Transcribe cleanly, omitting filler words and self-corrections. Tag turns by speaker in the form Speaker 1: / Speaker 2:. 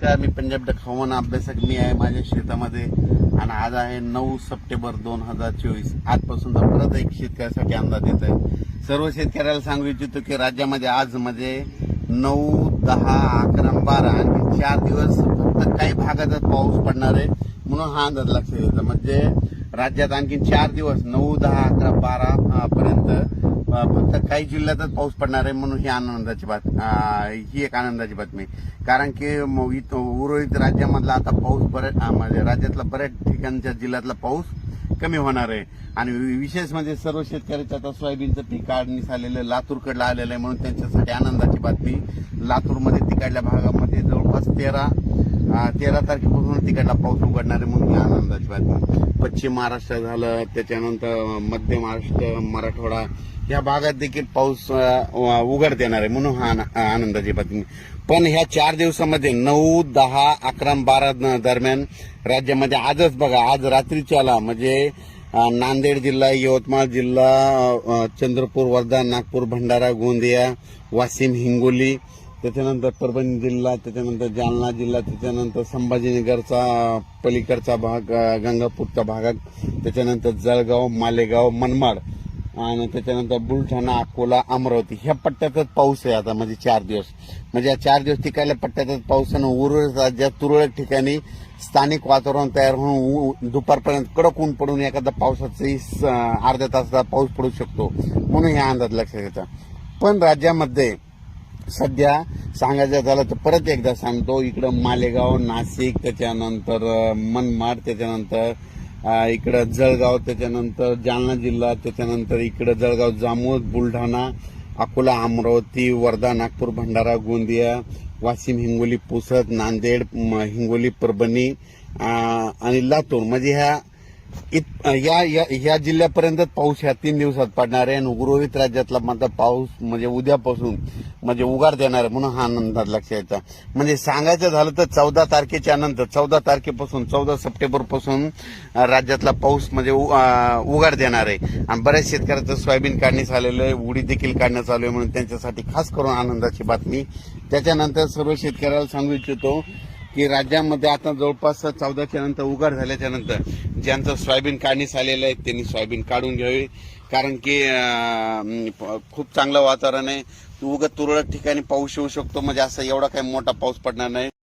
Speaker 1: नमस्कार, मी पंजाब डक हवामान अभ्यासक मी आहे माझ्या शेतामध्ये आणि आज आहे 9 सप्टेंबर 2024. आजपासून तर परत एक शेतकऱ्यासाठी अंदाज येत आहे. सर्व शेतकऱ्याला सांगू इच्छितो की राज्यामध्ये आज म्हणजे 9, 10, 11, 12 आणि 4 दिवस फक्त काही भागातच पाऊस पडणार आहे म्हणून हा अंदाज लक्षात येतो. म्हणजे राज्यात आणखी 4 दिवस 9, 10, 11, 12 पर्यंत फक्त काही जिल्ह्यातच पाऊस पडणार आहे म्हणून ही एक आनंदाची बातमी. कारण की उर्वरित राज्यामधला आता पाऊस म्हणजे राज्यातला बऱ्याच ठिकाणच्या जिल्ह्यातला पाऊस कमी होणार आहे. आणि विशेष म्हणजे सर्व शेतकऱ्याचं आता सोयाबीनचं पीक काढणीस आलेलं लातूरकडलं आलेलं आहे म्हणून त्यांच्यासाठी आनंदाची बातमी. लातूरमध्ये तिकडल्या भागामध्ये जवळपास 13 तारखेपासून तिकडला पाऊस उघडणार आहे म्हणून ही आनंदाची बातमी. पश्चिम महाराष्ट्र झालं, त्याच्यानंतर मध्य महाराष्ट्र, मराठवाडा या भागात देखील पाऊस उघड देणार आहे म्हणून हा आनंदाची बातमी. पण ह्या 4 दिवसामध्ये 9, 10, 11, 12 दरम्यान राज्यामध्ये आजच बघा, आज रात्रीच्याला म्हणजे नांदेड जिल्हा, यवतमाळ जिल्हा, चंद्रपूर, वर्धा, नागपूर, भंडारा, गोंदिया, वाशिम, हिंगोली, त्याच्यानंतर परभणी जिल्हा, त्याच्यानंतर जालना जिल्हा, त्याच्यानंतर संभाजीनगरचा पलीकडचा भाग, गंगापूरचा भाग, त्याच्यानंतर जळगाव, मालेगाव, मनमाड आणि त्याच्यानंतर बुलढाणा, अकोला, अमरावती ह्या पट्ट्यातच पाऊस आहे आता. म्हणजे 4 दिवस म्हणजे या 4 दिवस तिकडल्या पट्ट्यातच पाऊस आहे. उर्वरित राज्यात तुरळक ठिकाणी स्थानिक वातावरण तयार होऊन दुपारपर्यंत कडक ऊन पडून एखादा पावसाचाही अर्ध्या तासाचा पाऊस पडू शकतो म्हणून हे अंदाज लक्षात घेता. पण राज्यामध्ये सध्या सांगायचं झालं तर परत एकदा सांगतो, इकडं मालेगाव, नाशिक, त्याच्यानंतर मनमाड, त्याच्यानंतर इकडं जळगाव, त्याच्यानंतर जालना जिल्हा, त्याच्यानंतर इकडं जळगाव, जामोद, बुलढाणा, अकोला, अमरावती, वर्धा, नागपूर, भंडारा, गोंदिया, वाशिम, हिंगोली, पुसद, नांदेड, हिंगोली, परभणी आणि लातूर म्हणजे ह्या जिल्ह्यापर्यंत पाऊस ह्या 3 दिवसात पडणार आहे. आणि उर्वरित राज्यातला मात्र पाऊस म्हणजे उद्यापासून म्हणजे उघाड देणार आहे म्हणून हा अंदाज लक्षात येतो. म्हणजे सांगायचं झालं तर 14 तारखेच्या नंतर 14 तारखेपासून 14 सप्टेंबर पासून राज्यातला पाऊस म्हणजे उघाड देणार आहे. आणि बऱ्याच शेतकऱ्याचं सोयाबीन काढण्यास आलेलं आहे, उडीद देखील काढण्यात आलं आहे म्हणून त्यांच्यासाठी खास करून आनंदाची बातमी. त्याच्यानंतर सर्व शेतकऱ्याला सांगू इच्छितो की राज्यामध्ये आता जवळपास 14च्या नंतर उघाड झाल्याच्या नंतर ज्यांचं सोयाबीन काढण्यास आलेलं आहे त्यांनी सोयाबीन काढून घ्यावी. कारण की खूप चांगलं वातावरण आहे. तुरळक ठिकाणी पाऊस येऊ शकतो. म्हणजे असं एवढा काही मोठा पाऊस पडणार नाही.